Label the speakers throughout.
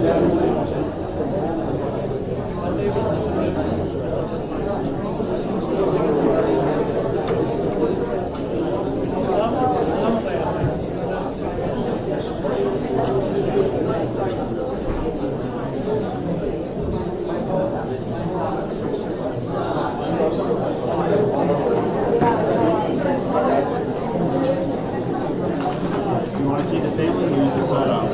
Speaker 1: You want to see the family? You use the side off.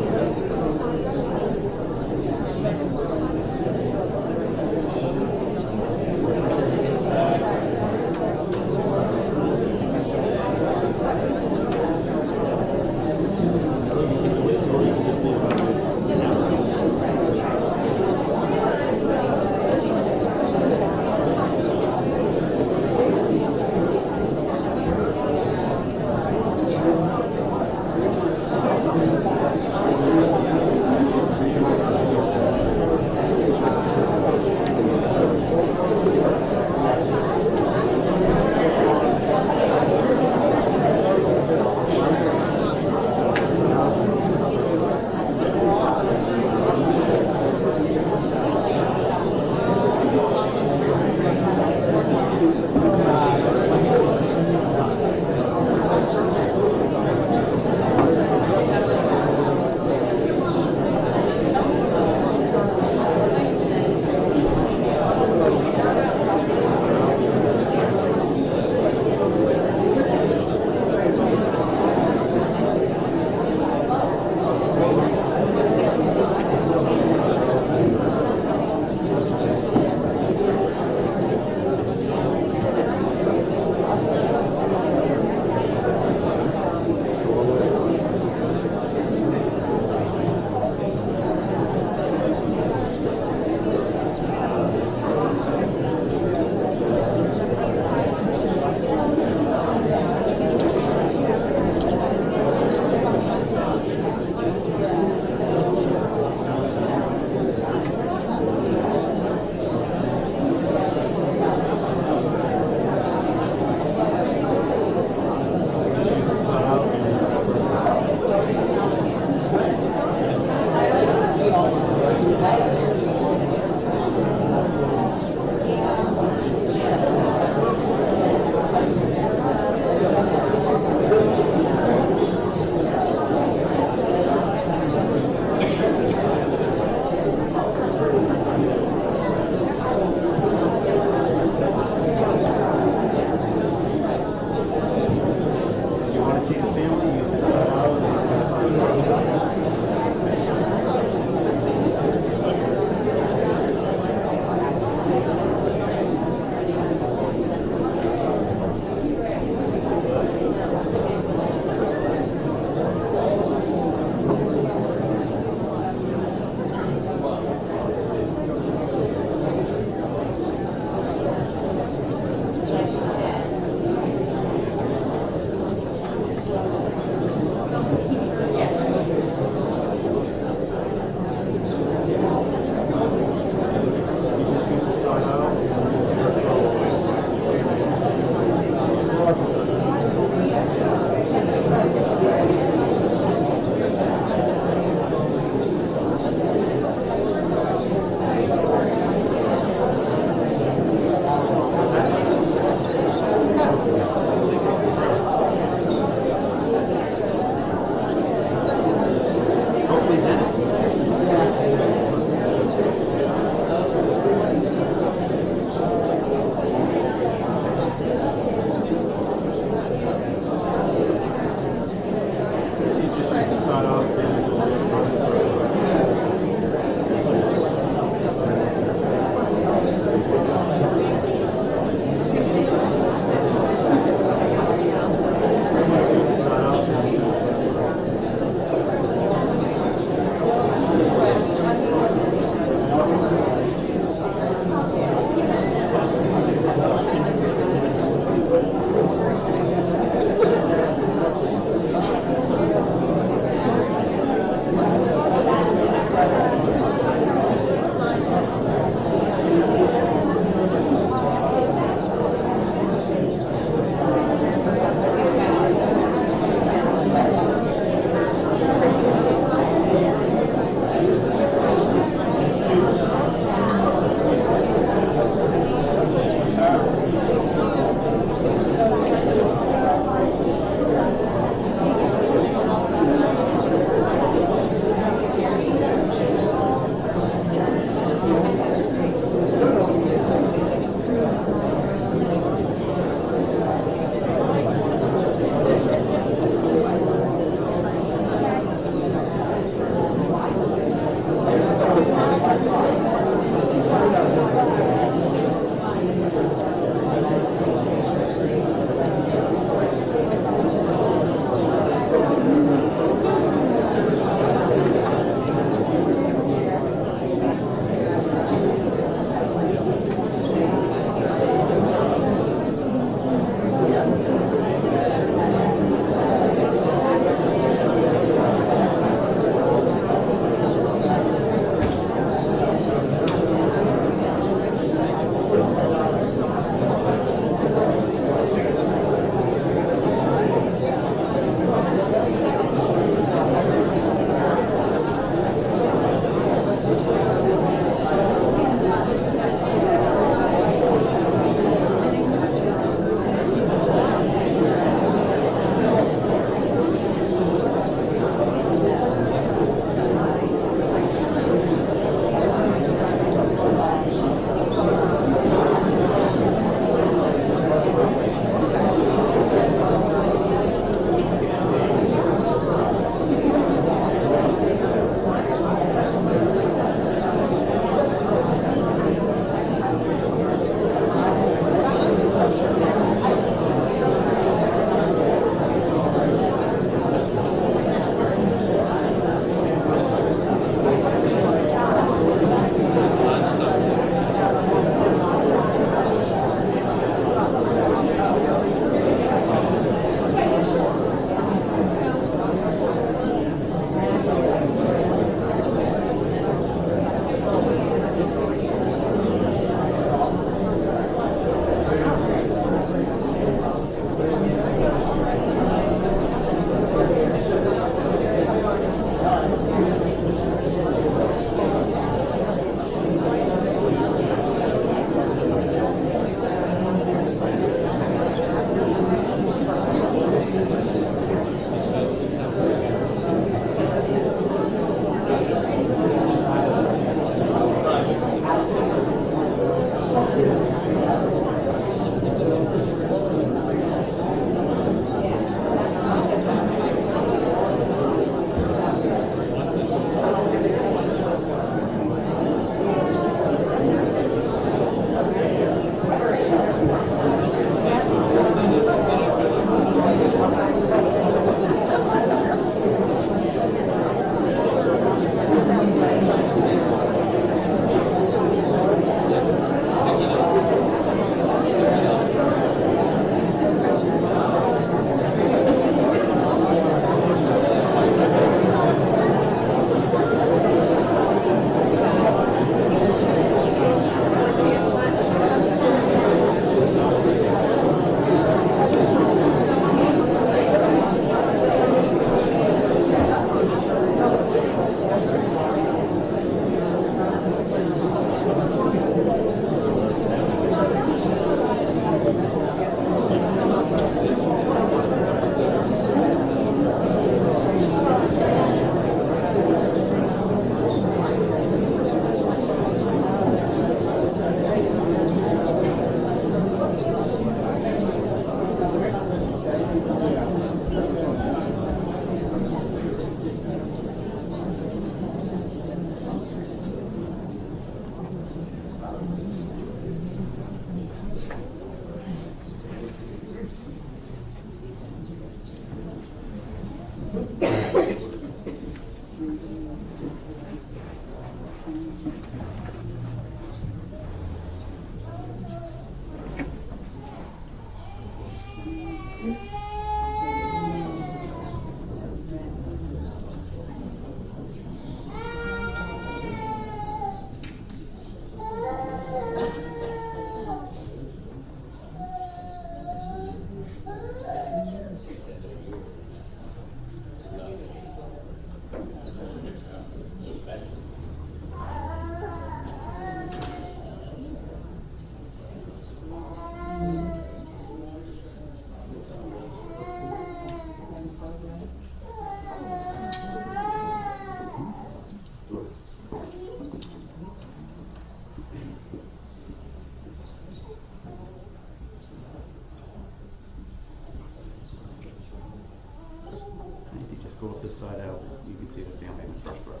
Speaker 1: Go up this side out, you can see the family in the first row.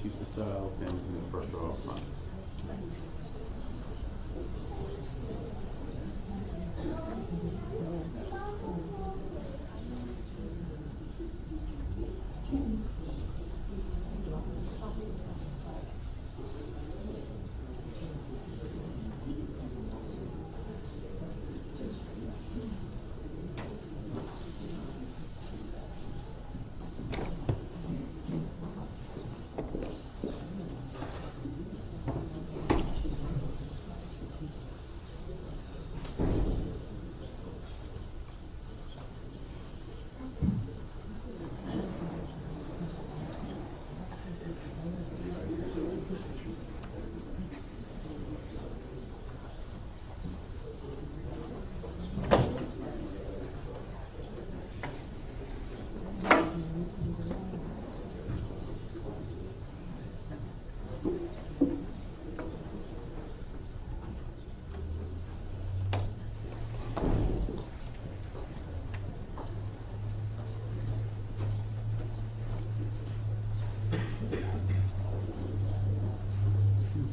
Speaker 1: choose to set out families in the first row up front.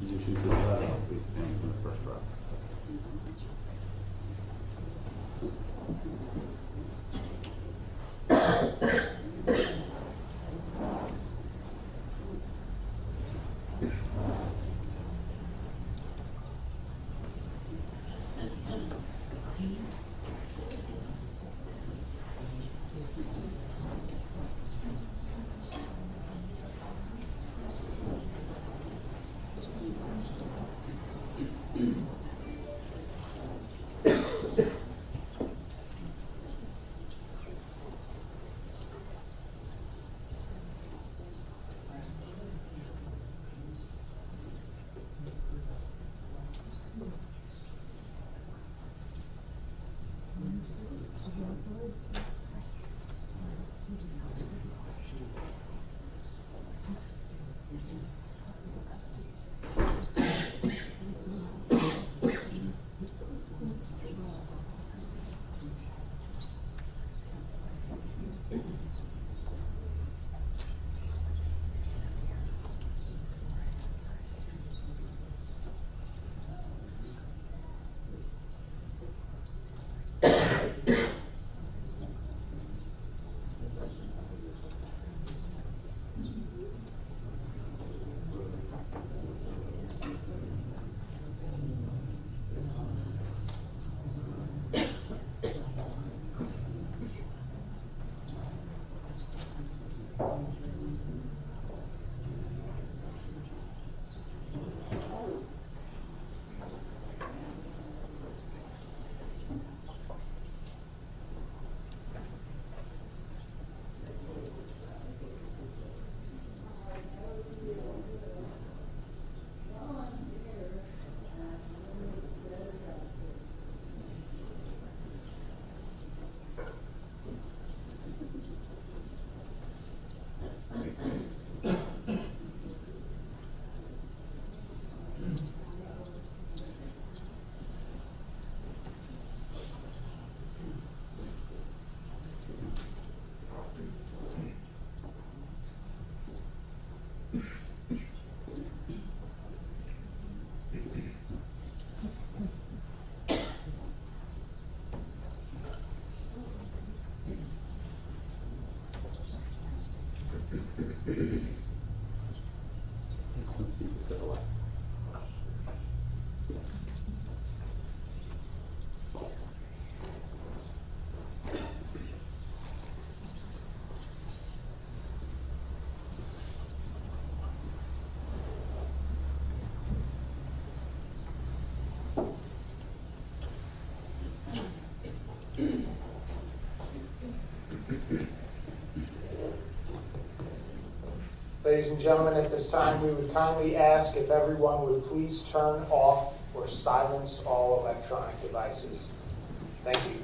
Speaker 1: You choose to set out these families in the first row. Some seats to the left.
Speaker 2: Ladies and gentlemen, at this time, we would kindly ask if everyone would please turn off or silence all electronic devices. Thank you.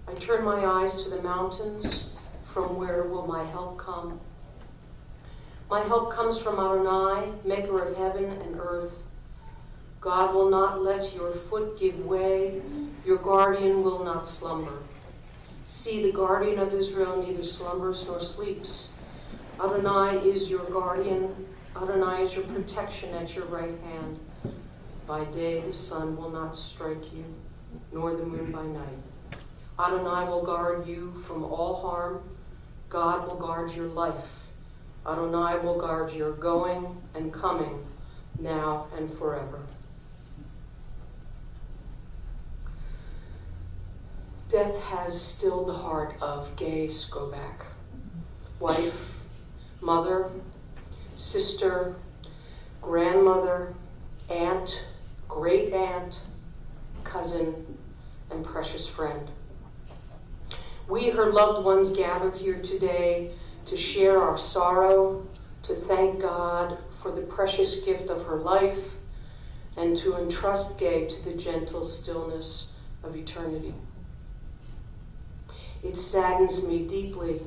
Speaker 3: I turn my eyes to the mountains. From where will my help come? My help comes from Adonai, maker of heaven and earth. God will not let your foot give way. Your guardian will not slumber. See, the guardian of Israel neither slumbers nor sleeps. Adonai is your guardian. Adonai is your protection at your right hand. By day the sun will not strike you, nor the moon by night. Adonai will guard you from all harm. God will guard your life. Adonai will guard your going and coming, now and forever. Death has stilled the heart of gay Skobac, wife, mother, sister, grandmother, aunt, great aunt, cousin, and precious friend. We, her loved ones, gathered here today to share our sorrow, to thank God for the precious gift of her life, and to entrust Gay to the gentle stillness of eternity. It saddens me deeply,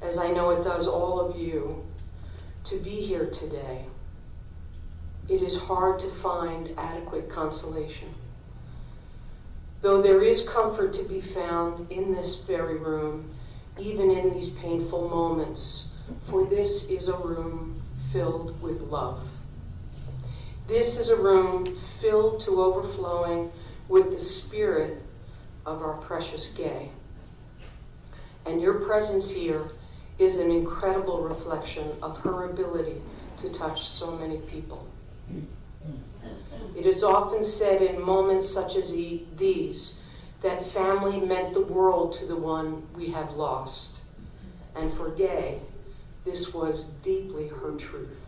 Speaker 3: as I know it does all of you, to be here today. It is hard to find adequate consolation. Though there is comfort to be found in this very room, even in these painful moments, for this is a room filled with love. This is a room filled to overflowing with the spirit of our precious Gay. And your presence here is an incredible reflection of her ability to touch so many people. It is often said in moments such as these that family meant the world to the one we had lost. And for Gay, this was deeply her truth.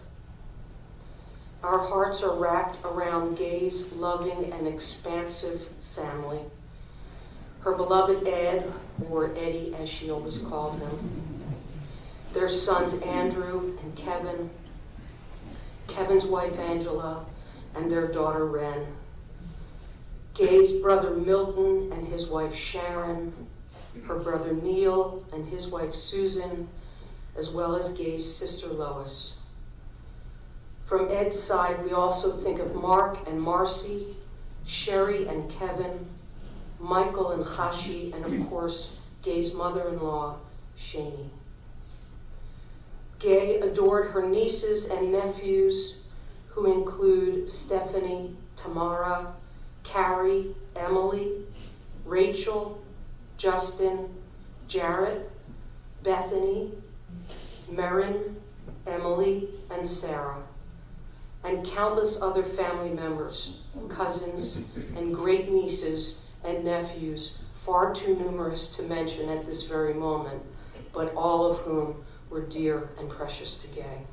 Speaker 3: Our hearts are wrapped around Gay's loving and expansive family. Her beloved Ed, or Eddie as she always called him. Their sons Andrew and Kevin, Kevin's wife Angela, and their daughter Wren. Gay's brother Milton and his wife Sharon, her brother Neil and his wife Susan, as well as Gay's sister Lois. From Ed's side, we also think of Mark and Marcy, Sherry and Kevin, Michael and Chashi, and of course, Gay's mother-in-law, Shani. Gay adored her nieces and nephews, who include Stephanie, Tamara, Carrie, Emily, Rachel, Justin, Jarrett, Bethany, Marin, Emily, and Sarah, and countless other family members, cousins, and great-nieces and nephews, far too numerous to mention at this very moment, but all of whom were dear and precious to Gay.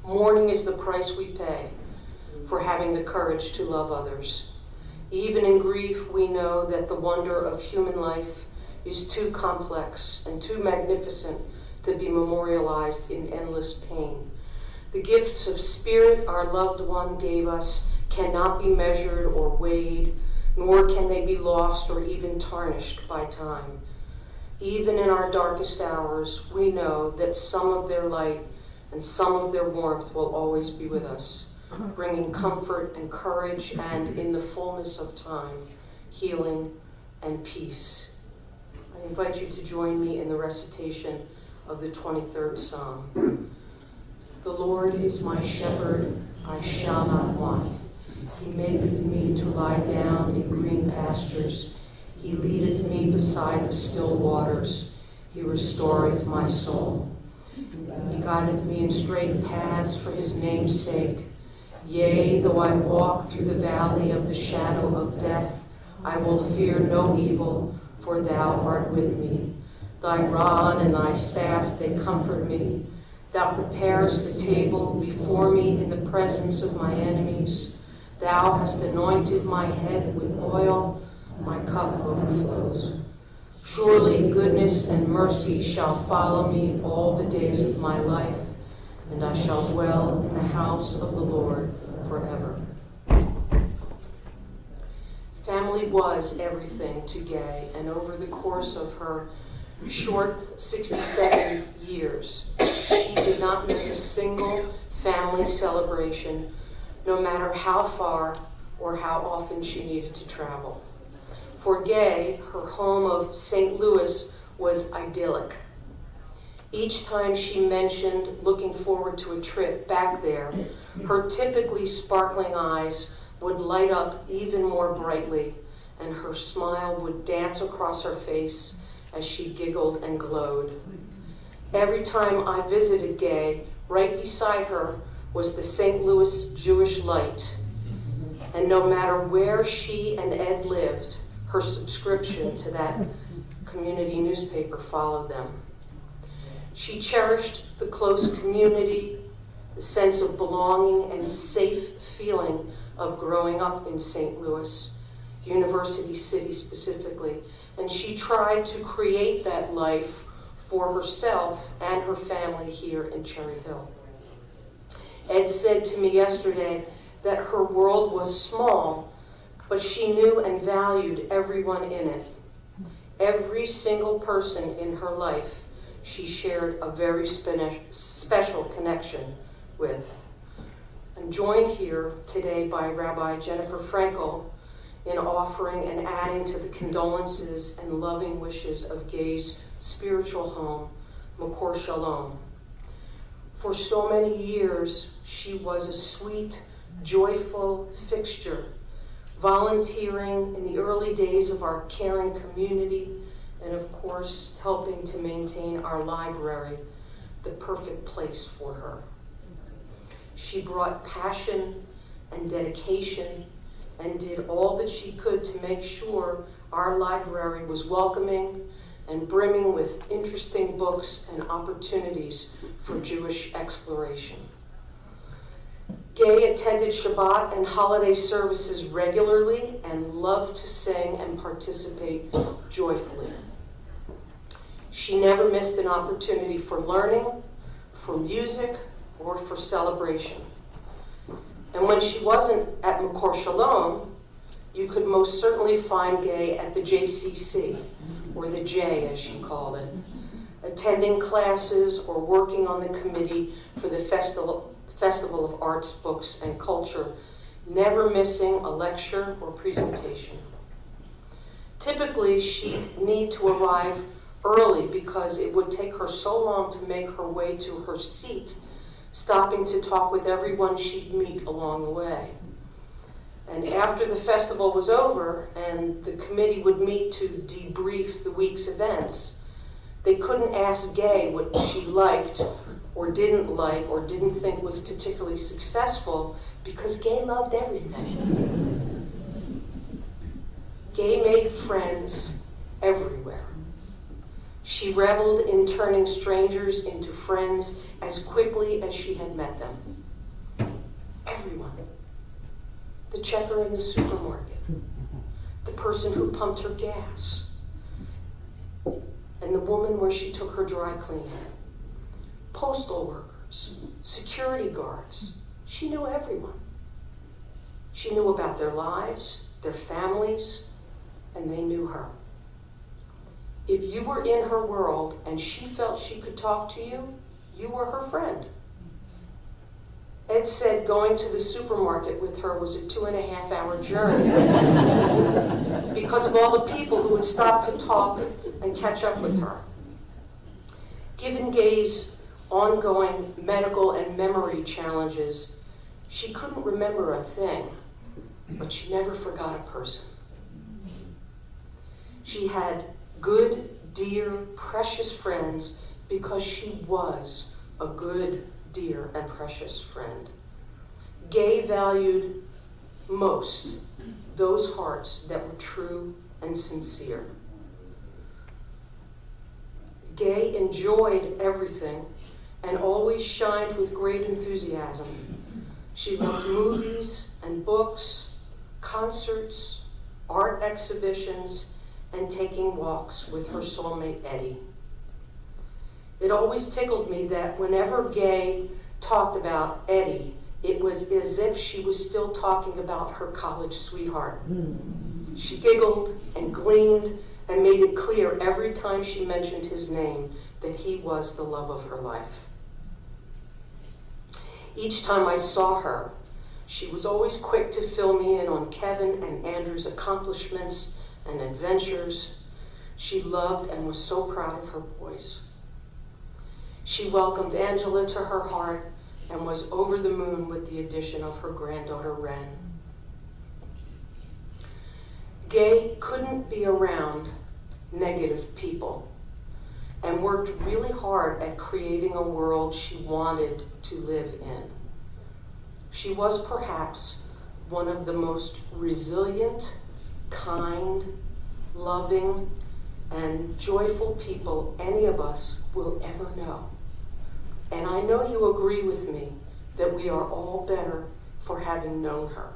Speaker 3: Mourning is the price we pay for having the courage to love others. Even in grief, we know that the wonder of human life is too complex and too magnificent to be memorialized in endless pain. The gifts of spirit our loved one gave us cannot be measured or weighed, nor can they be lost or even tarnished by time. Even in our darkest hours, we know that some of their light and some of their warmth will always be with us, bringing comfort and courage and, in the fullness of time, healing and peace. I invite you to join me in the recitation of the 23rd Psalm. The Lord is my shepherd, I shall not want. He maketh me to lie down in green pastures. He leadeth me beside the still waters. He restoreth my soul. He guideth me in straight paths for his name's sake. Yea, though I walk through the valley of the shadow of death, I will fear no evil, for thou art with me. Thy rod and thy staff, they comfort me. Thou preparest the table before me in the presence of my enemies. Thou hast anointed my head with oil, my cup overflows. Surely goodness and mercy shall follow me all the days of my life, and I shall dwell in the house of the Lord forever. Family was everything to Gay, and over the course of her short 67 years, she did not miss a single family celebration, no matter how far or how often she needed to travel. For Gay, her home of St. Louis was idyllic. Each time she mentioned looking forward to a trip back there, her typically sparkling eyes would light up even more brightly, and her smile would dance across her face as she giggled and glowed. Every time I visited Gay, right beside her was the St. Louis Jewish Light. And no matter where she and Ed lived, her subscription to that community newspaper followed them. She cherished the close community, the sense of belonging and safe feeling of growing up in St. Louis, University City specifically, and she tried to create that life for herself and her family here in Cherry Hill. Ed said to me yesterday that her world was small, but she knew and valued everyone in it. Every single person in her life she shared a very special connection with. I'm joined here today by Rabbi Jennifer Frankel in offering and adding to the condolences and loving wishes of Gay's spiritual home, Makor Shalom. For so many years, she was a sweet, joyful fixture, volunteering in the early days of our caring community, and of course, helping to maintain our library, the perfect place for her. She brought passion and dedication and did all that she could to make sure our library was welcoming and brimming with interesting books and opportunities for Jewish exploration. Gay attended Shabbat and holiday services regularly and loved to sing and participate joyfully. She never missed an opportunity for learning, for music, or for celebration. And when she wasn't at Makor Shalom, you could most certainly find Gay at the JCC, or the J as she called it, attending classes or working on the committee for the Festival of Arts, Books, and Culture, never missing a lecture or presentation. Typically, she'd need to arrive early because it would take her so long to make her way to her seat, stopping to talk with everyone she'd meet along the way. And after the festival was over and the committee would meet to debrief the week's events, they couldn't ask Gay what she liked or didn't think was particularly successful, because Gay loved everything. Gay made friends everywhere. She reveled in turning strangers into friends as quickly as she had met them. Everyone. The checker in the supermarket, the person who pumped her gas, and the woman where she took her dry cleaning, postal workers, security guards. She knew everyone. She knew about their lives, their families, and they knew her. If you were in her world and she felt she could talk to you, you were her friend. Ed said going to the supermarket with her was a 2.5-hour journey because of all the people who would stop to talk and catch up with her. Given Gay's ongoing medical and memory challenges, she couldn't remember a thing, but she never forgot a person. She had good, dear, precious friends because she was a good, dear, and precious friend. Gay valued most those hearts that were true and sincere. Gay enjoyed everything and always shined with great enthusiasm. She loved movies and books, concerts, art exhibitions, and taking walks with her soulmate Eddie. It always tickled me that whenever Gay talked about Eddie, it was as if she was still talking about her college sweetheart. She giggled and gleamed and made it clear every time she mentioned his name that he was the love of her life. Each time I saw her, she was always quick to fill me in on Kevin and Andrew's accomplishments and adventures. She loved and was so proud of her boys. She welcomed Angela to her heart and was over the moon with the addition of her granddaughter, Wren. Gay couldn't be around negative people and worked really hard at creating a world she wanted to live in. She was perhaps one of the most resilient, kind, loving, and joyful people any of us will ever know. And I know you agree with me that we are all better for having known her.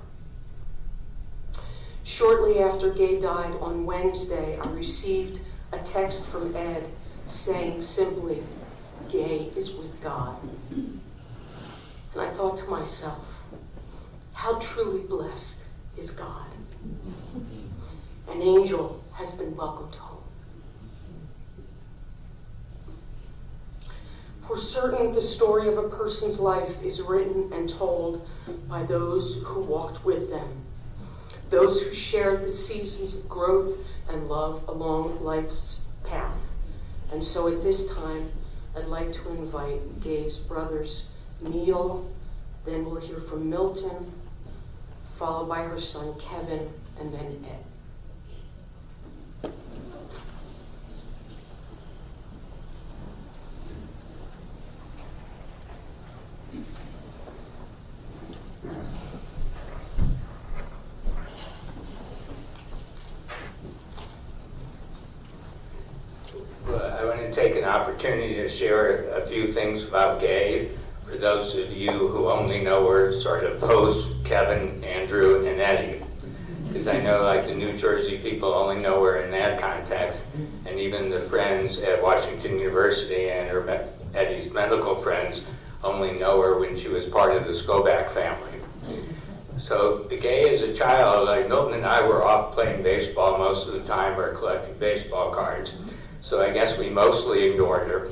Speaker 3: Shortly after Gay died on Wednesday, I received a text from Ed saying simply, "Gay is with God." And I thought to myself, how truly blessed is God? An angel has been welcomed home. For certain, the story of a person's life is written and told by those who walked with them, those who shared the seasons of growth and love along life's path. And so at this time, I'd like to invite Gay's brothers, Neil, then we'll hear from Milton, followed by her son Kevin, and then Ed.
Speaker 4: I want to take an opportunity to share a few things about Gay. For those of you who only know her sort of post Kevin, Andrew, and Eddie, because I know like the New Jersey people only know her in that context, and even the friends at Washington University and her Eddie's medical friends only know her when she was part of the Skobac family. So the Gay as a child, like Milton and I were off playing baseball most of the time or collecting baseball cards. so I guess we mostly ignored her.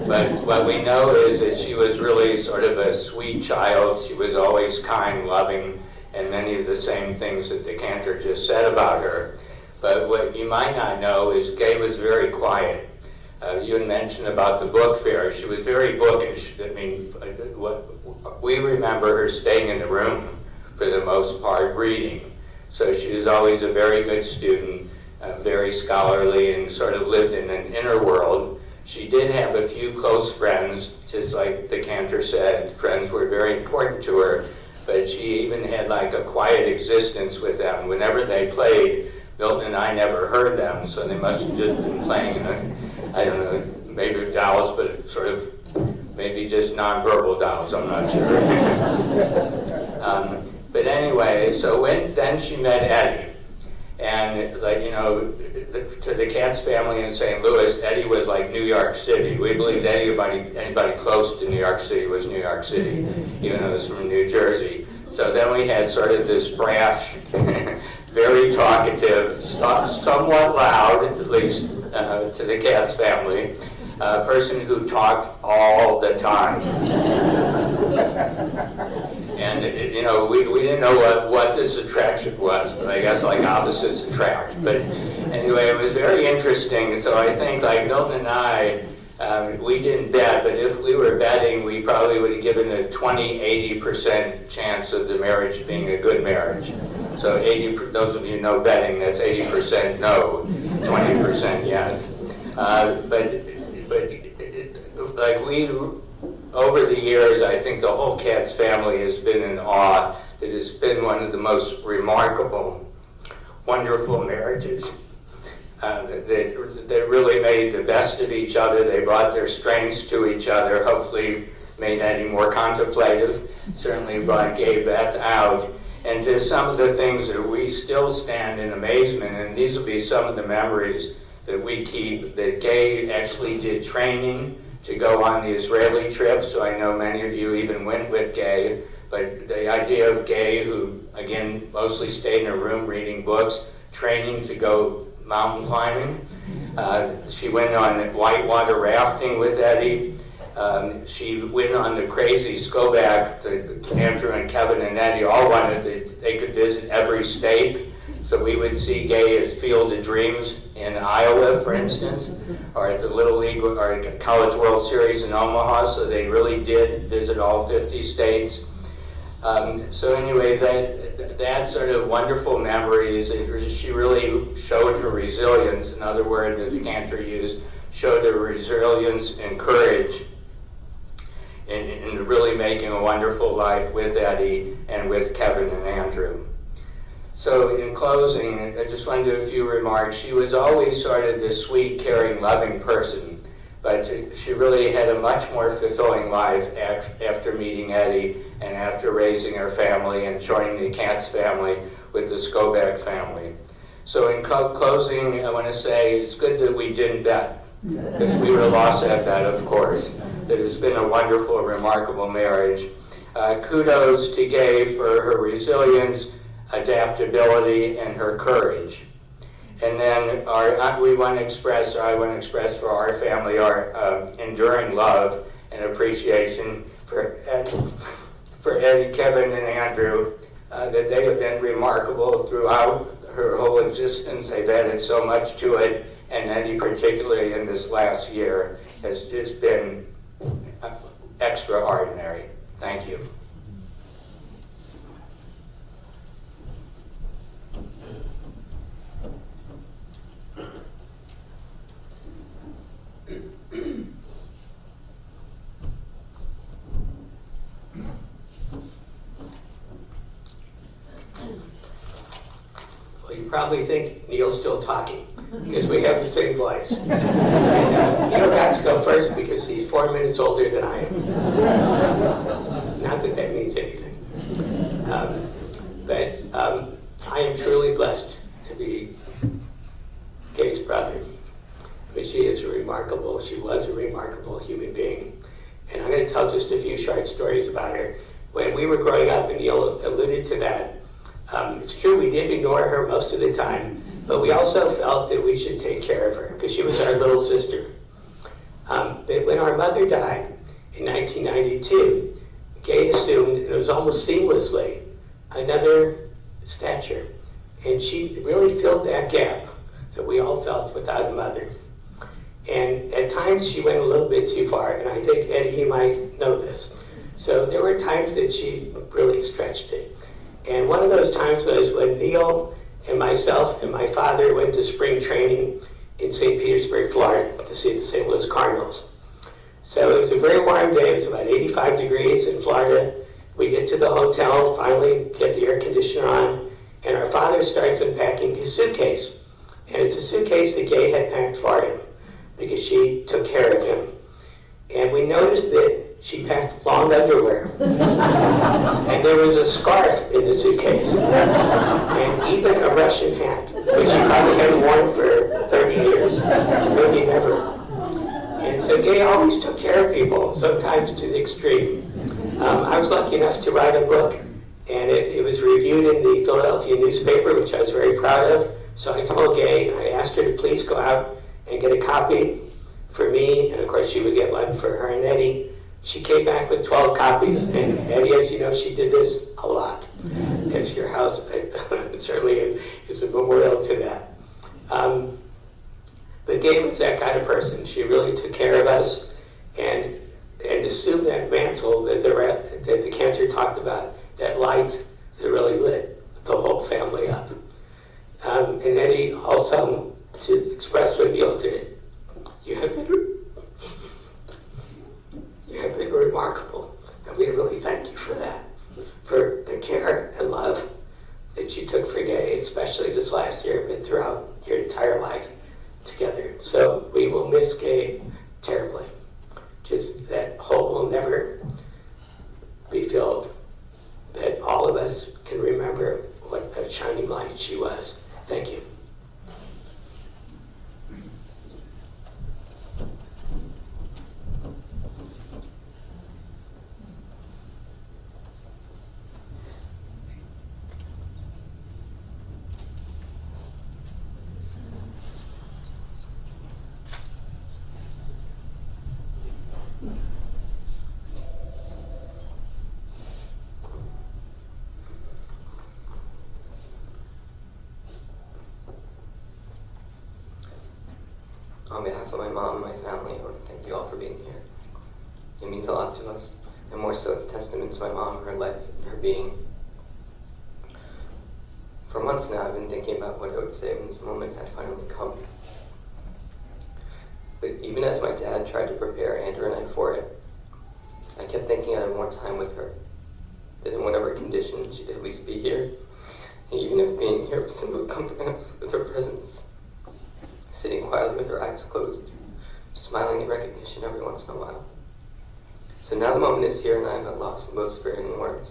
Speaker 4: But what we know is that she was really sort of a sweet child. She was always kind, loving, and many of the same things that the cantor just said about her. But what you might not know is Gay was very quiet. You had mentioned about the book fair. She was very bookish. I mean, we remember her staying in the room for the most part, reading. So she was always a very good student, very scholarly, and sort of lived in an inner world. She did have a few close friends, just like the cantor said. Friends were very important to her, but she even had like a quiet existence with them. Whenever they played, Milton and I never heard them, so they must have just been playing in I don't know, maybe dolls, but sort of maybe just nonverbal dolls, I'm not sure. But anyway, so then she met Eddie. And like, you know, to the Katz family in St. Louis, Eddie was like New York City. We believed anybody close to New York City was New York City, even though it was from New Jersey. So then we had sort of this brash, very talkative, somewhat loud, at least to the Katz family, person who talked all the time. And, you know, we didn't know what this attraction was, but I guess like opposites attract. But anyway, it was very interesting. So I think like Milton and I, we didn't bet, but if we were betting, we probably would have given a 20-80% chance of the marriage being a good marriage. So 80, those of you who know betting, that's 80% no, 20% yes. But like we, over the years, I think the whole Katz family has been in awe. It has been one of the most remarkable, wonderful marriages. They really made the best of each other. They brought their strengths to each other, hopefully made Eddie more contemplative, certainly brought Gay Beth out. And just some of the things that we still stand in amazement, and these will be some of the memories that we keep, that Gay actually did training to go on the Israeli trip, so I know many of you even went with Gay, but the idea of Gay, who again mostly stayed in her room reading books, training to go mountain climbing. She went on whitewater rafting with Eddie. She went on the crazy Skobac. Andrew and Kevin and Eddie all wanted they could visit every state. So we would see Gay at Field of Dreams in Iowa, for instance, or at the Little League or College World Series in Omaha. So they really did visit all 50 states. So anyway, that sort of wonderful memories, she really showed her resilience. Another word that the cantor used, showed her resilience and courage in really making a wonderful life with Eddie and with Kevin and Andrew. So in closing, I just want to do a few remarks. She was always sort of this sweet, caring, loving person, but she really had a much more fulfilling life after meeting Eddie and after raising her family and joining the Katz family with the Skobac family. So in closing, I want to say it's good that we didn't bet, because we would have lost that bet, of course. That it's been a wonderful, remarkable marriage. Kudos to Gay for her resilience, adaptability, and her courage. And then I want to express for our family our enduring love and appreciation for Eddie, Kevin, and Andrew, that they have been remarkable throughout her whole existence. They've added so much to it, and Eddie particularly in this last year has just been extraordinary. Thank you.
Speaker 5: Well, you probably think Neil's still talking, because we have the same voice. And, Neil got to go first because he's 4 minutes older than I am. Not that that means anything. But I am truly blessed to be Gay's brother. But she was a remarkable human being. And I'm going to tell just a few short stories about her. When we were growing up, and Neil alluded to that, it's true we did ignore her most of the time, But we also felt that we should take care of her because she was our little sister. But when our mother died in 1992, Gay assumed, and it was almost seamlessly, another stature. And she really filled that gap that we all felt without a mother. And at times she went a little bit too far, and I think, Eddie, you might know this. So there were times that she really stretched it. And one of those times was when Neil and myself and my father went to spring training in St. Petersburg, Florida, to see the St. Louis Cardinals. So it was a very warm day. It was about 85 degrees in Florida. We get to the hotel, finally get the air conditioner on, and our father starts unpacking his suitcase. And it's a suitcase that Gay had packed for him because she took care of him. And we noticed that she packed long underwear. And there was a scarf in the suitcase. And even a Russian hat, which he probably hadn't worn for 30 years, maybe never. And so Gay always took care of people, sometimes to the extreme. I was lucky enough to write a book, and it was reviewed in the Philadelphia newspaper, which I was very proud of. So I told Gay, I asked her to please go out and get a copy for me, and of course she would get one for her and Eddie. She came back with 12 copies, and Eddie, as you know, she did this a lot. It's your house, certainly is a memorial to that. But Gay was that kind of person. She really took care of us and assumed that mantle that the cantor talked about, that light that really lit the whole family up. And Eddie also, to express what Neil did, you have been remarkable, and we really thank you for that, for the care and love that you took for Gay, especially this last year, but throughout your entire life together. So we will miss Gay terribly. Just that hole will never be filled, that all of us can remember what a shining light she was. Thank you.
Speaker 6: On behalf of my mom and my family, I want to thank you all for being here. It means a lot to us, and more so it's a testament to my mom, her life, and her being. For months now, I've been thinking about what I would say when this moment had finally come. But even as my dad tried to prepare Andrew and I for it, I kept thinking I'd have more time with her, that in whatever condition she'd at least be here, and even if being here was simply comforting us with her presence. Sitting quietly with her eyes closed, smiling in recognition every once in a while. So now the moment is here, and I am at loss in both spirit and words.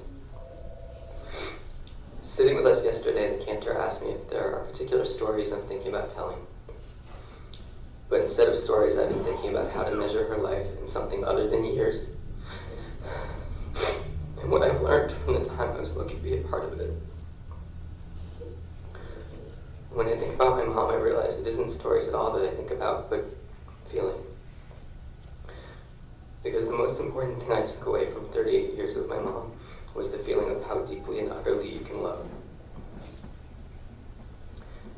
Speaker 6: Sitting with us yesterday, the cantor asked me if there are particular stories I'm thinking about telling. But instead of stories, I've been thinking about how to measure her life in something other than years, and what I've learned from the time I was lucky to be a part of it. When I think about my mom, I realize it isn't stories at all that I think about, but feeling. Because the most important thing I took away from 38 years with my mom was the feeling of how deeply and utterly you can love.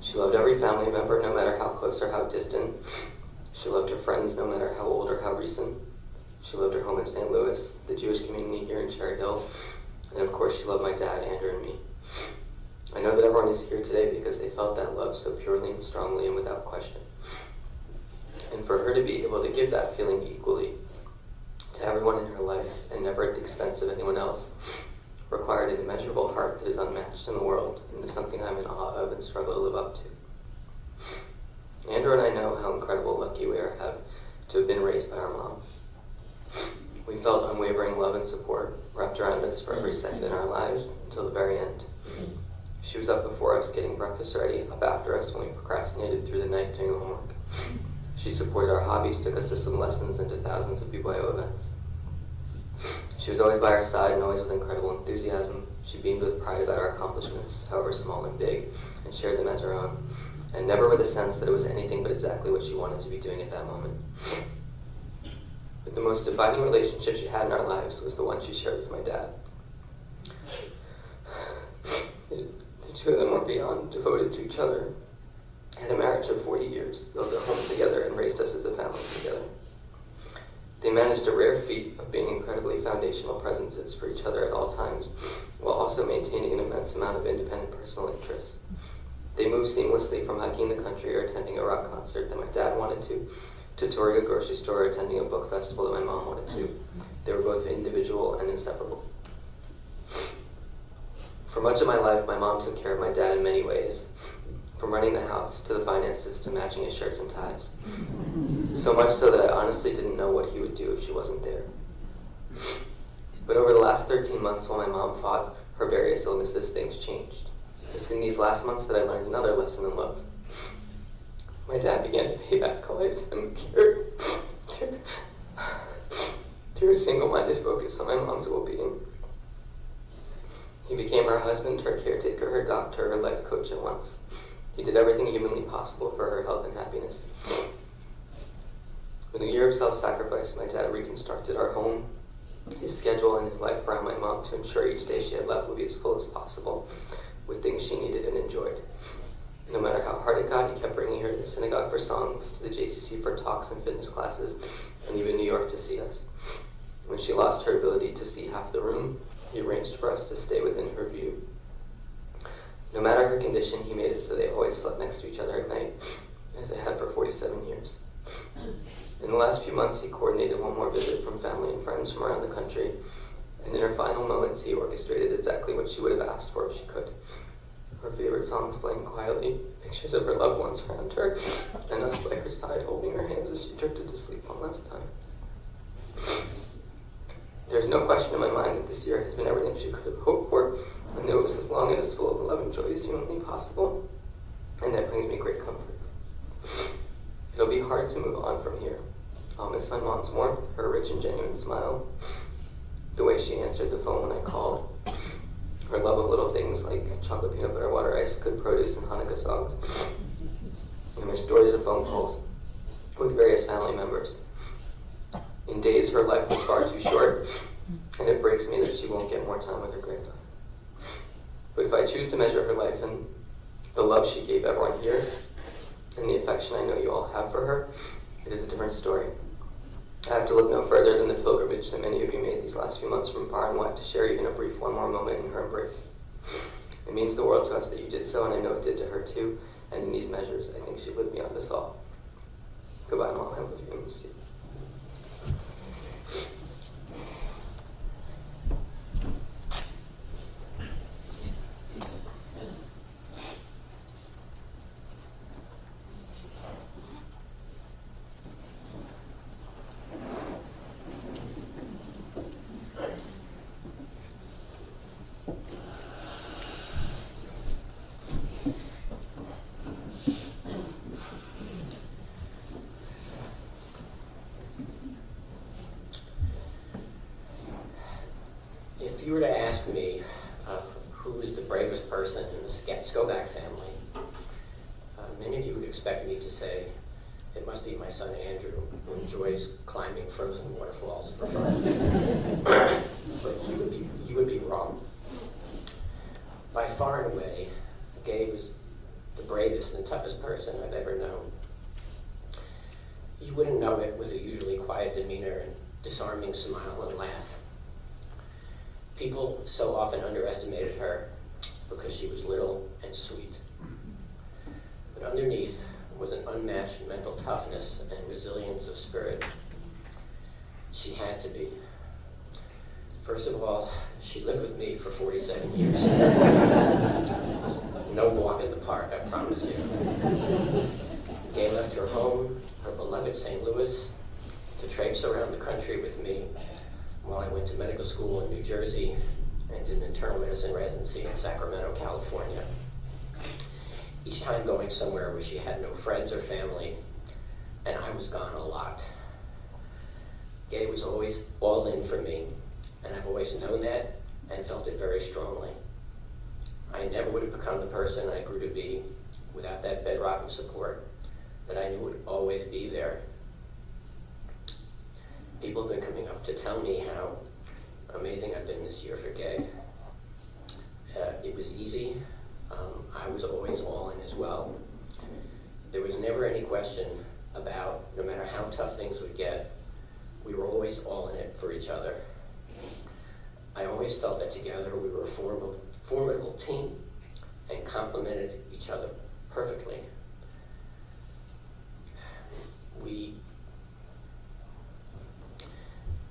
Speaker 6: She loved every family member, no matter how close or how distant. She loved her friends, no matter how old or how recent. She loved her home in St. Louis, the Jewish community here in Cherry Hill, and of course she loved my dad, Andrew, and me. I know that everyone is here today because they felt that love so purely and strongly and without question. And for her to be able to give that feeling equally to everyone in her life and never at the expense of anyone else required an immeasurable heart that is unmatched in the world and is something I'm in awe of and struggle to live up to. Andrew and I know how incredible lucky we are to have been raised by our mom. We felt unwavering love and support wrapped around us for every second in our lives until the very end. She was up before us getting breakfast ready, up after us when we procrastinated through the night doing homework. She supported our hobbies, took us to swim lessons and to thousands of BYO events. She was always by our side and always with incredible enthusiasm. She beamed with pride about our accomplishments, however small and big, and shared them as her own. and never with a sense that it was anything but exactly what she wanted to be doing at that moment. But the most defining relationship she had in our lives was the one she shared with my dad. The two of them were beyond devoted to each other, had a marriage of 40 years, built a home together, and raised us as a family together. They managed a rare feat of being incredibly foundational presences for each other at all times, while also maintaining an immense amount of independent personal interest. They moved seamlessly from hiking the country or attending a rock concert that my dad wanted to touring a grocery store or attending a book festival that my mom wanted to. They were both individual and inseparable. For much of my life, my mom took care of my dad in many ways, from running the house to the finances to matching his shirts and ties. So much so that I honestly didn't know what he would do if she wasn't there. But over the last 13 months, while my mom fought her various illnesses, things changed. It's in these last months that I learned another lesson in love. My dad began to pay back a lifetime care a single-minded focus on my mom's well-being. He became her husband, her caretaker, her doctor, her life coach at once. He did everything humanly possible for her health and happiness. With a year of self-sacrifice, my dad reconstructed our home, his schedule, and his life around my mom to ensure each day she had left would be as full as possible with things she needed and enjoyed. No matter how hard it got, he kept bringing her to the synagogue for songs, to the JCC for talks and fitness classes, and even New York to see us. When she lost her ability to see half the room, he arranged for us to stay within her view. No matter her condition, he made it so they always slept next to each other at night, as they had for 47 years. In the last few months, he coordinated one more visit from family and friends from around the country, and in her final moments, he orchestrated exactly what she would have asked for if she could. Her favorite songs playing quietly, pictures of her loved ones around her, and us by her side holding her hands as she drifted to sleep one last time. There's no question in my mind that this year has been everything she could have hoped for. I know it was as long and as full of love and joy as humanly possible, and that brings me great comfort. It'll be hard to move on from here. I'll miss my mom's warmth, her rich and genuine smile, the way she answered the phone when I called, her love of little things like chocolate peanut butter water ice, good produce, and Hanukkah songs, and her stories of phone calls with various family members. In days, her life was far too short, and it breaks me that she won't get more time with her granddaughter. But if I choose to measure her life in the love she gave everyone here, and the affection I know you all have for her, it is a different story. I have to look no further than the pilgrimage that many of you made these last few months from far and wide to share even a brief one more moment in her embrace. It means the world to us that you did so, and I know it did to her too, and in these measures, I think she lived beyond us all. Goodbye, Mom. I love you and miss you.
Speaker 5: If you were to ask me who is the bravest person in the Skobac family, many of you would expect me to say, it must be my son Andrew, who enjoys climbing frozen waterfalls for fun. But you would be wrong. By far and away, Gabe was the bravest and toughest person I've ever known. You wouldn't know it with a usually quiet demeanor and disarming smile and laugh. People so often underestimated her because she was little and sweet. But underneath was an unmatched mental toughness and resilience of spirit. She had to be. First of all, she lived with me for 47 years. No walk in the park, I promise you. Gay left her home, her beloved St. Louis, to traipse around the country with me while I went to medical school in New Jersey and did an internal medicine residency in Sacramento, California. Each time going somewhere where she had no friends or family, and I was gone a lot. Gay was always all in for me, and I've always known that and felt it very strongly. I never would have become the person I grew to be
Speaker 7: without that bedrock of support that I knew would always be there. People have been coming up to tell me how amazing I've been this year for Gay. It was easy. I was always all in as well. There was never any question about, no matter how tough things would get, we were always all in it for each other. I always felt that together we were a formidable team and complemented each other perfectly.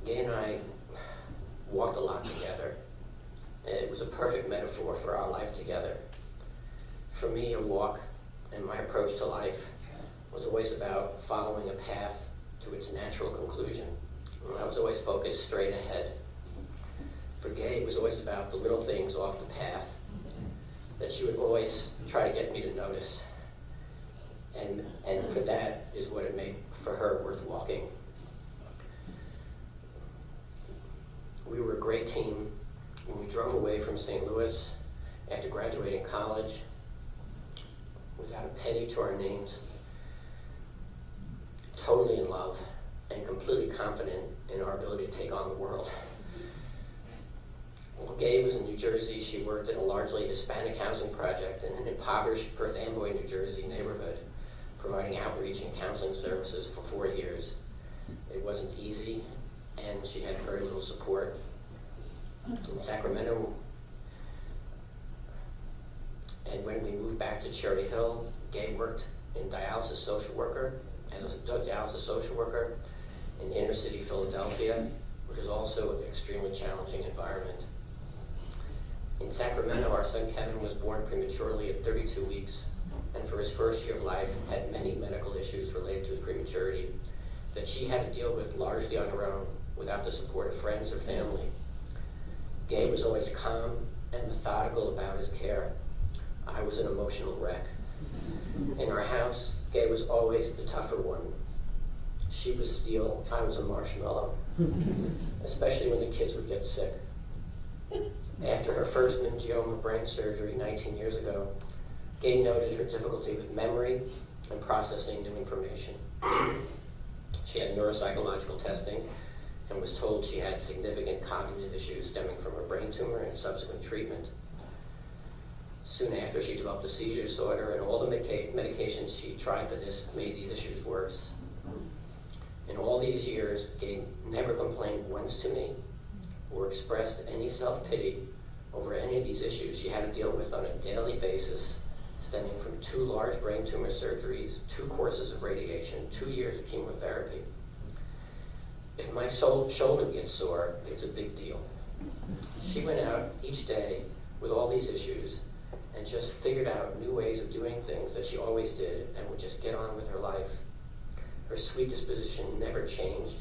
Speaker 7: Gay and I walked a lot together. It was a perfect metaphor for our life together. For me, a walk and my approach to life was always about following a path to its natural conclusion. I was always focused straight ahead. For Gay, it was always about the little things off the path that she would always try to get me to notice. And for that is what it made for her worth walking. We were a great team when we drove away from St. Louis after graduating college without a penny to our names, totally in love and completely confident in our ability to take on the world. While Gay was in New Jersey, she worked in a largely Hispanic housing project in an impoverished Perth Amboy, New Jersey neighborhood, providing outreach and counseling services for 4 years. It wasn't easy, and she had very little support. In Sacramento, and when we moved back to Cherry Hill, Gay worked as a dialysis social worker in inner city Philadelphia, which is also an extremely challenging environment. In Sacramento, our son Kevin was born prematurely at 32 weeks, and for his first year of life had many medical issues related to his prematurity that she had to deal with largely on her own without the support of friends or family. Gay was always calm and methodical about his care. I was an emotional wreck. In our house, Gay was always the tougher one. She was steel, I was a marshmallow, especially when the kids would get sick. After her first meningioma brain surgery 19 years ago, Gay noted her difficulty with memory and processing new information. She had neuropsychological testing and was told she had significant cognitive issues stemming from her brain tumor and subsequent treatment. Soon after, she developed a seizure disorder, and all the medications she tried for this made these issues worse. In all these years, Gay never complained once to me or expressed any self-pity over any of these issues she had to deal with on a daily basis, stemming from 2 large brain tumor surgeries, 2 courses of radiation, 2 years of chemotherapy. If my shoulder gets sore, it's a big deal. She went out each day with all these issues and just figured out new ways of doing things that she always did and would just get on with her life. Her sweet disposition never changed.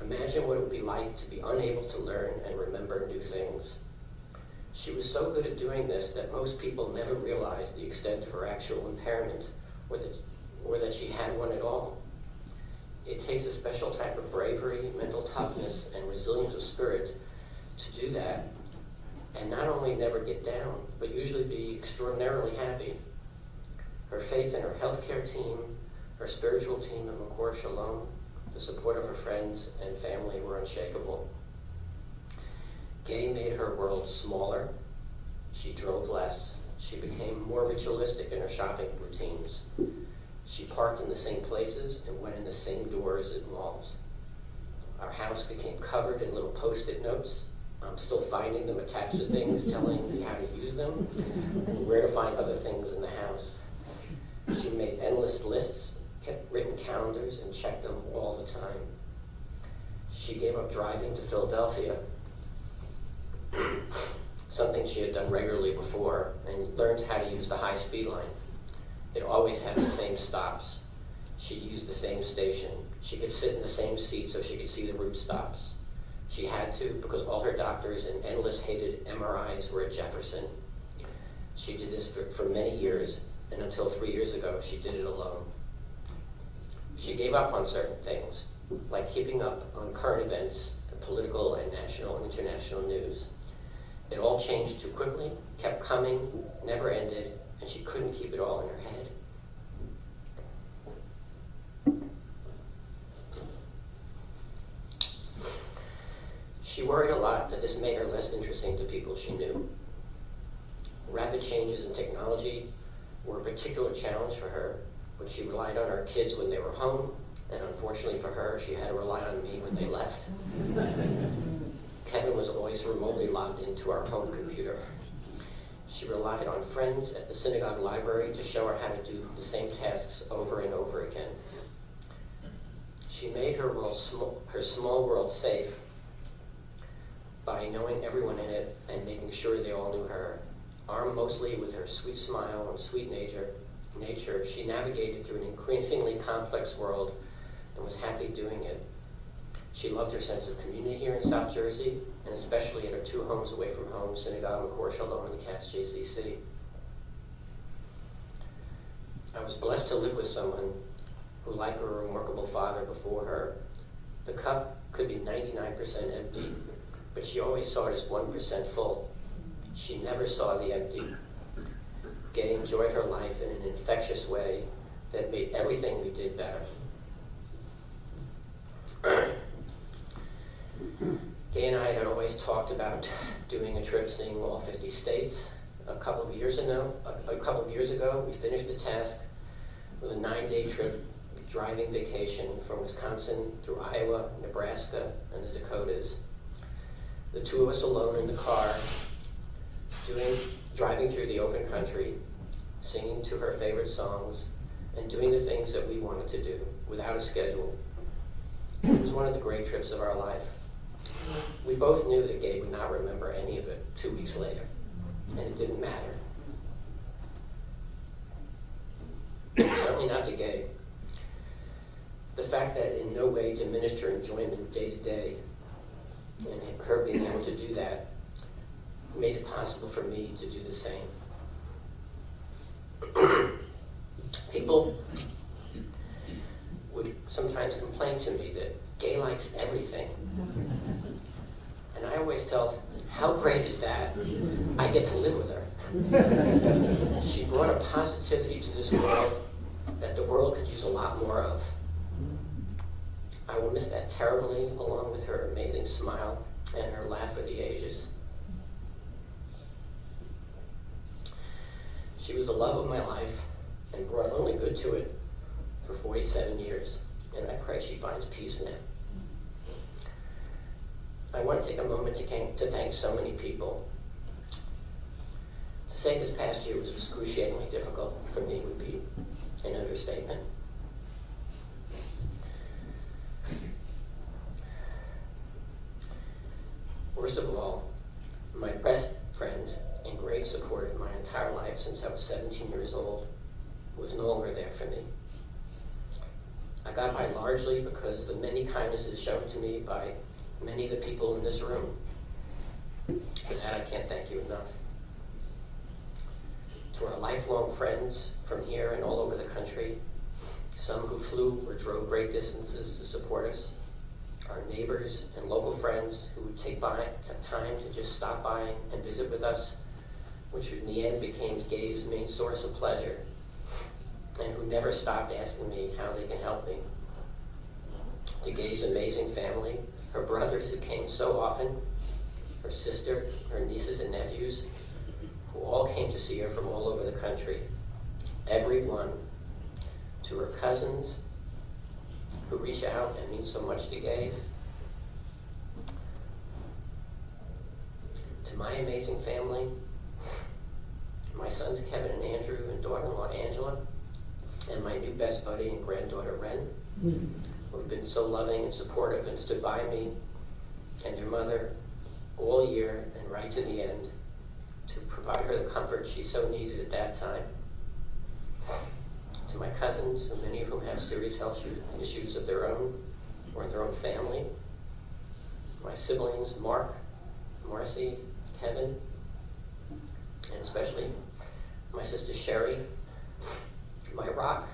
Speaker 7: Imagine what it would be like to be unable to learn and remember new things. She was so good at doing this that most people never realized the extent of her actual impairment or that she had one at all. It takes a special type of bravery, mental toughness, and resilience of spirit to do that, and not only never get down, but usually be extraordinarily happy. Her faith in her healthcare team, her spiritual team at McCourt Shalom, the support of her friends and family were unshakable. Gay made her world smaller. She drove less. She became more ritualistic in her shopping routines. She parked in the same places and went in the same doors at malls. Our house became covered in little Post-it notes. I'm still finding them attached to things, telling me how to use them, and where to find other things in the house. She made endless lists, kept written calendars, and checked them all the time. She gave up driving to Philadelphia, something she had done regularly before, and learned how to use the high-speed line. It always had the same stops. She used the same station. She could sit in the same seat so she could see the route stops. She had to because all her doctors and endless hated MRIs were at Jefferson. She did this for many years, and until 3 years ago, she did it alone. She gave up on certain things, like keeping up on current events, the political and national and international news. It all changed too quickly, kept coming, never ended, and she couldn't keep it all in her head. She worried a lot that this made her less interesting to people she knew. Rapid changes in technology were a particular challenge for her, but she relied on her kids when they were home, and unfortunately for her, she had to rely on me when they left. Kevin was always remotely logged into our home computer. She relied on friends at the synagogue library to show her how to do the same tasks over and over again. She made her small world safe by knowing everyone in it and making sure they all knew her. Armed mostly with her sweet smile and sweet nature, she navigated through an increasingly complex world and was happy doing it. She loved her sense of community here in South Jersey, and especially at her 2 homes away from home, Synagogue McCourt Shalom and Cass JCC. I was blessed to live with someone who, like her remarkable father before her, the cup could be 99% empty, but she always saw it as 1% full. She never saw the empty. Gay enjoyed her life in an infectious way that made everything we did better. Gay and I had always talked about doing a trip seeing all 50 states. A couple of years ago, we finished the task with a 9-day trip driving vacation from Wisconsin through Iowa, Nebraska, and the Dakotas. The 2 of us alone in the car, driving through the open country, singing to her favorite songs, and doing the things that we wanted to do without a schedule. It was one of the great trips of our life. We both knew that Gabe would not remember any of it 2 weeks later, and it didn't matter. Certainly not to Gabe. The fact that in no way diminished her enjoyment day to day, and her being able to do that, made it possible for me to do the same. People would sometimes complain to me that Gay likes everything. And I always felt, how great is that? I get to live with her. She brought a positivity to this world that the world could use a lot more of. I will miss that terribly, along with her amazing smile and her laugh for the ages. She was the love of my life and brought only good to it for 47 years, and I pray she finds peace now. I want to take a moment to thank so many people. To say this past year was excruciatingly difficult for me would be an understatement. First of all, my best friend and great support of my entire life since I was 17 years old was no longer there for me. I got by largely because of the many kindnesses shown to me by many of the people in this room. For that, I can't thank you enough. To our lifelong friends from here and all over the country, some who flew or drove great distances to support us, our neighbors and local friends who would take time to just stop by and visit with us, which in the end became Gay's main source of pleasure, and who never stopped asking me how they can help me. To Gay's amazing family, her brothers who came so often, her sister, her nieces and nephews, who all came to see her from all over the country. Everyone. To her cousins, who reach out and mean so much to Gay. To my amazing family, my sons Kevin and Andrew and daughter-in-law Angela, and my new best buddy and granddaughter Ren, who have been so loving and supportive and stood by me and their mother all year and right to the end to provide her the comfort she so needed at that time. To my cousins, many of whom have serious health issues of their own or in their own family. My siblings, Mark, Marcy, Kevin, and especially my sister Sherry, my rock,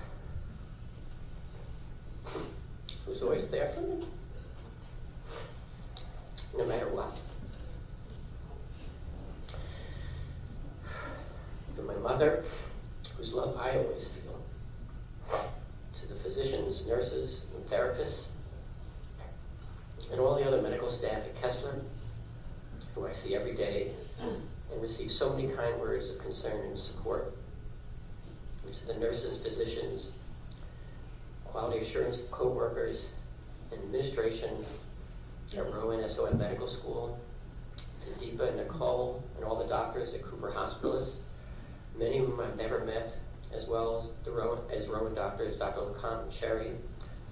Speaker 7: who's always there for me, no matter what. To my mother, love I always feel. To the physicians, nurses, and therapists, and all the other medical staff at Kessler, who I see every day and receive so many kind words of concern and support. And to the nurses, physicians, quality assurance co-workers, and administration at Rowan SOM Medical School, to Deepa and Nicole, and all the doctors at Cooper Hospitals, many of whom I've never met, as well as Rowan doctors, Dr. LeConte and Sherry,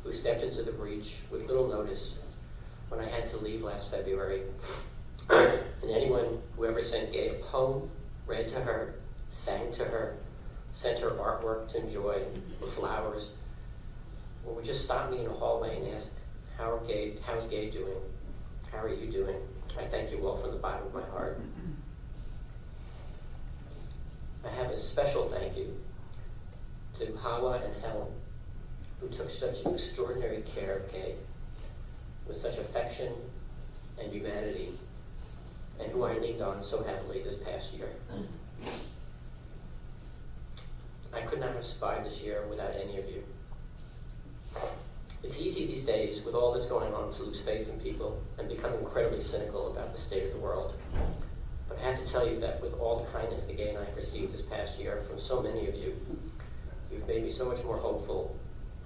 Speaker 7: who stepped into the breach with little notice when I had to leave last February. And anyone who ever sent Gay a poem, read to her, sang to her, sent her artwork to enjoy, or flowers, or would just stop me in a hallway and ask, how's Gay doing? How are you doing? I thank you all from the bottom of my heart. I have a special thank you to Hawa and Helen, who took such extraordinary care of Gay, with such affection and humanity, and who I leaned on so heavily this past year. I could not have survived this year without any of you. It's easy these days, with all that's going on, to lose faith in people and become incredibly cynical about the state of the world. But I have to tell you that with all the kindness that Gay and I have received this past year from so many of you, you've made me so much more hopeful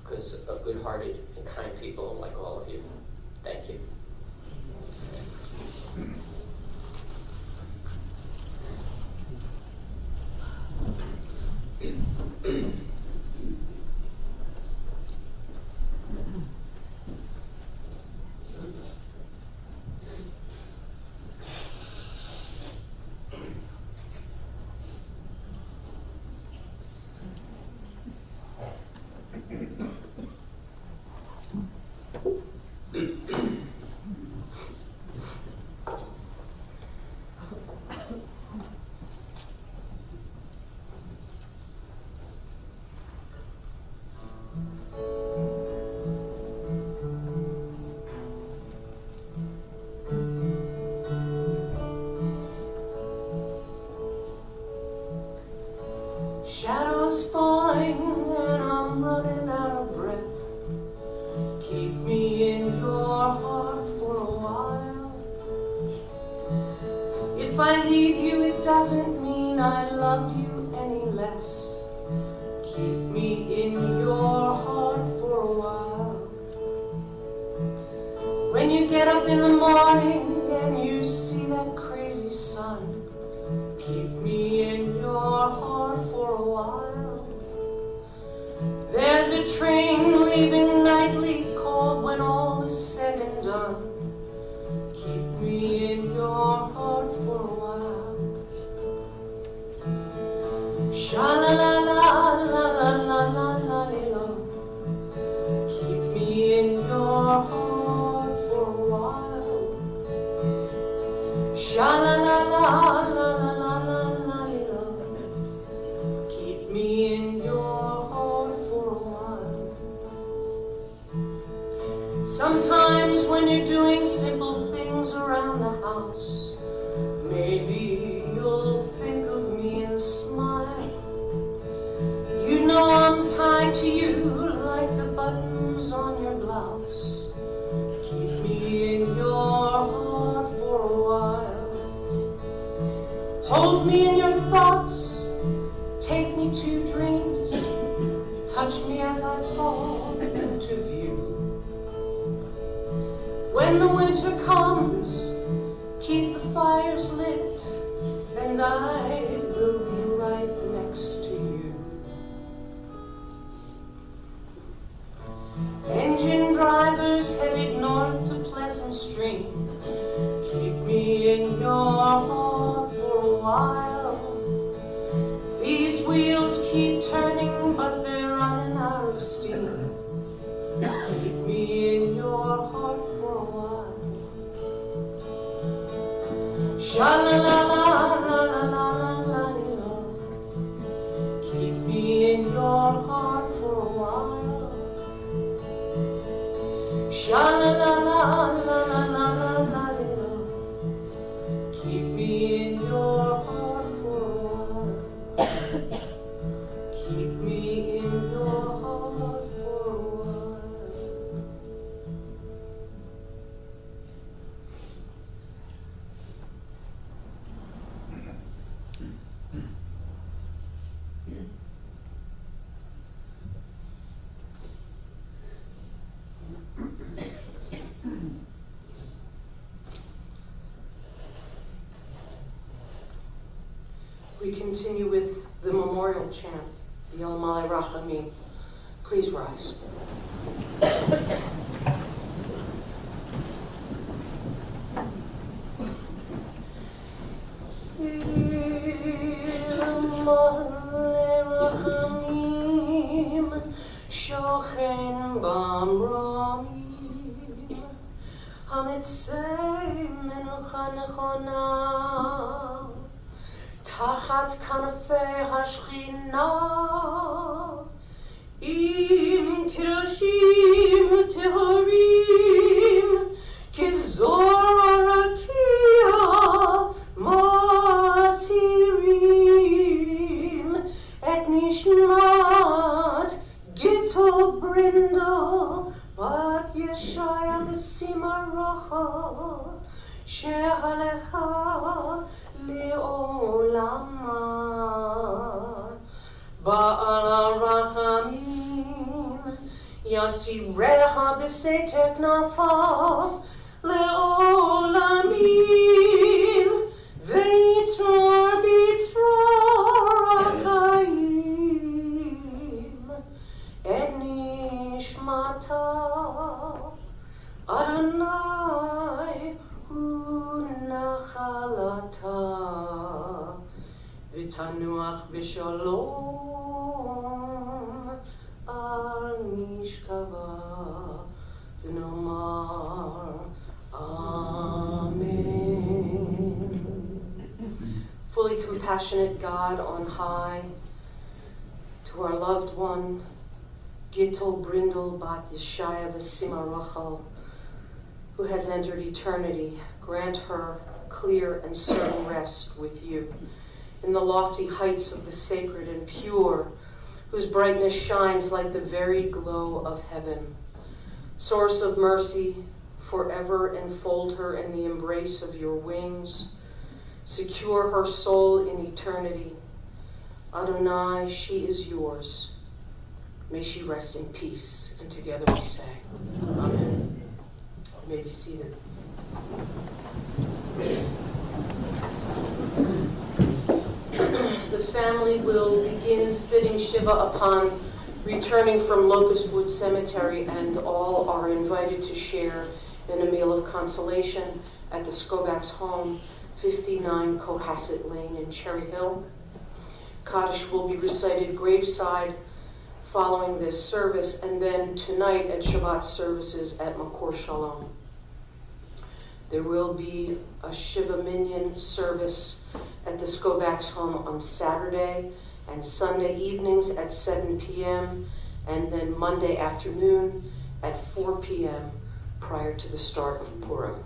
Speaker 7: because of good-hearted and kind people like all of you. Thank you.
Speaker 3: Shadows falling and I'm running out of breath. Keep me in your heart for a while. If I leave you, it doesn't mean I love you any less. Keep me in your heart for a while. When you get up in the morning and you see that crazy sun, keep me in your heart for a while. There's a train leaving nightly, called when all is said and done. Keep me in your heart for a while. Sha-la-la-la-la-la-la-la-la-la. Keep me in your heart for a while. Sha-la-la-la-la-la-la-la-la. Keep me in your heart for a while. Sometimes when you're doing simple things around the house, maybe you'll think of me and smile. You know I'm tied to you like the buttons on your blouse. Keep me in your heart for a while. Hold me in your thoughts, take me to dreams, touch me as I fall into view. When the winter comes, keep the fires lit, and I will be right next to you. Engine drivers headed north to Pleasant Stream, keep me in your heart for a while. These wheels keep turning, but they're running out of steam. Keep me in your heart for a while. Sha-la-la-la-la-la-la-la-la. Keep me in your heart for a while. Sha-la-la-la-la-la-la-la-la. Keep me in your heart for a while. Keep continue with the memorial chant, the El Malay Rachamim. Please rise. Shochen b'amramim, hamitzei menucha nechona, tachat kanafei hashchina, im kirashim tehorim, kizor rakia masirim, et nishmat Gittel Brindle, Bat Yeshaya B'Sima Rocha, Shehalecha Le'olama, Ba'al Rahamim, Yasirecha B'Setek Nafav, Le'olamim, Veitzor B'Tzor Achayim, Et nishmata Adonai hu nachalata v'tanuach b'shalom al mishkava v'nomar Amen. Fully compassionate God on high, to our loved one, Gittel Brindle Bat Yeshaya V'Sima Rachel, who has entered eternity, grant her clear and certain rest with you in the lofty heights of the sacred and pure, whose brightness shines like the very glow of heaven. Source of mercy, forever enfold her in the embrace of your wings. Secure her soul in eternity. Adonai, she is yours. May she rest in peace. And together we say, Amen. You may be seated. The family will begin sitting Shiva upon returning from Locust Wood Cemetery, and all are invited to share in a meal of consolation at the Skobac's home, 59 Cohasset Lane in Cherry Hill. Kaddish will be recited graveside following this service, and then tonight at Shabbat services at Makor Shalom. There will be a Shiva Minyan service at the Skobac's home on Saturday and Sunday evenings at 7 p.m. and then Monday afternoon at 4 p.m. prior to the start of Purim.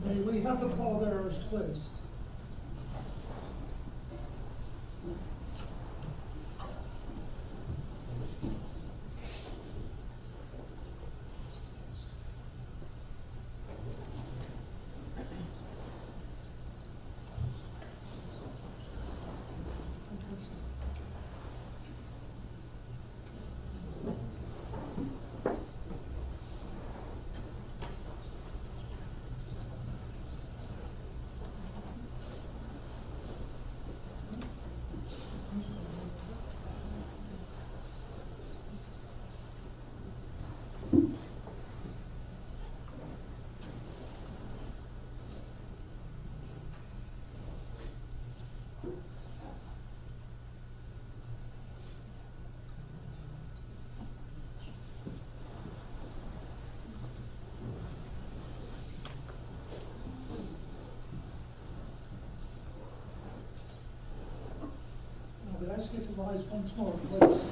Speaker 8: May we have the pallbearers, please? Could I ask you to rise once more, please?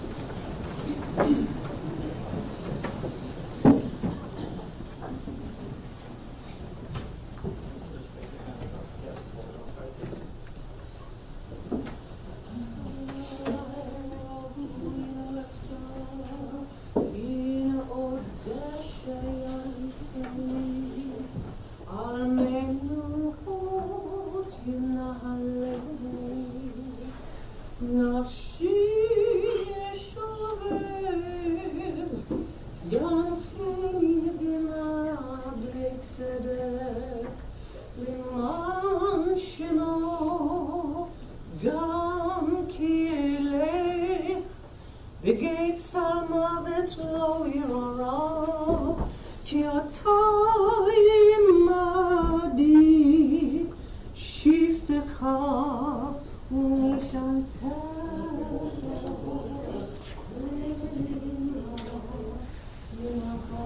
Speaker 3: Amen.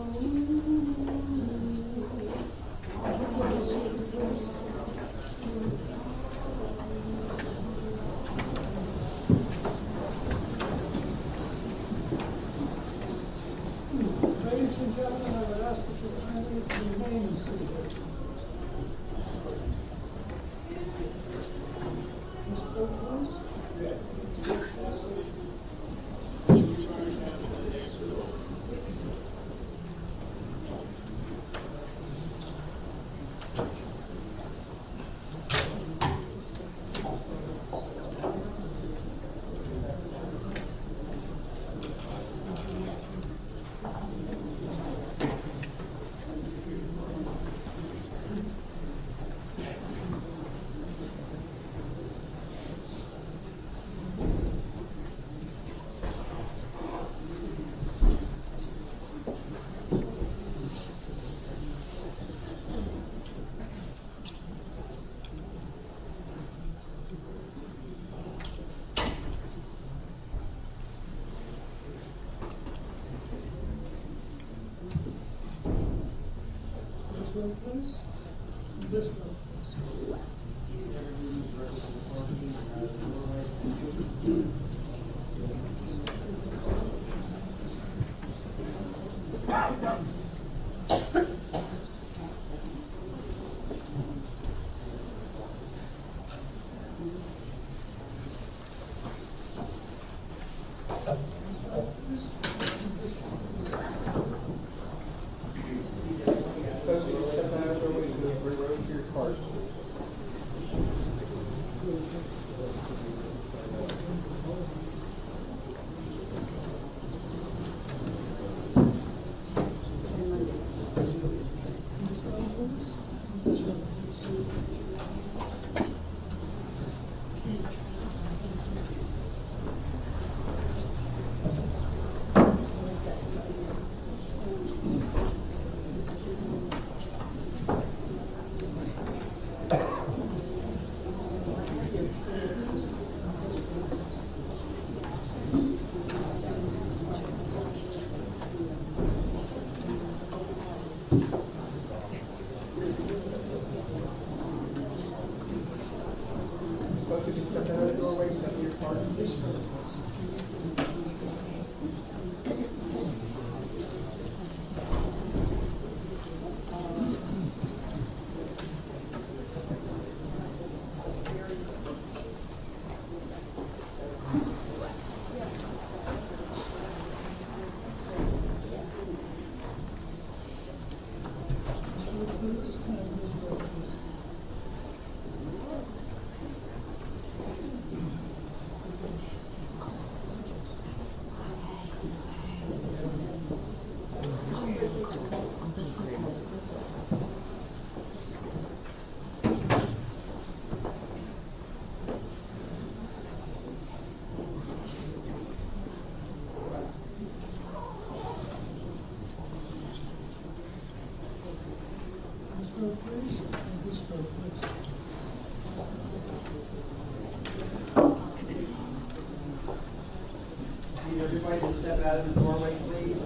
Speaker 8: Ladies and gentlemen, I would ask that you kindly remain seated. Ms. Perkins? This row, please. This row, please. row, please, and this row, please.
Speaker 9: Need everybody to step out of the doorway, please.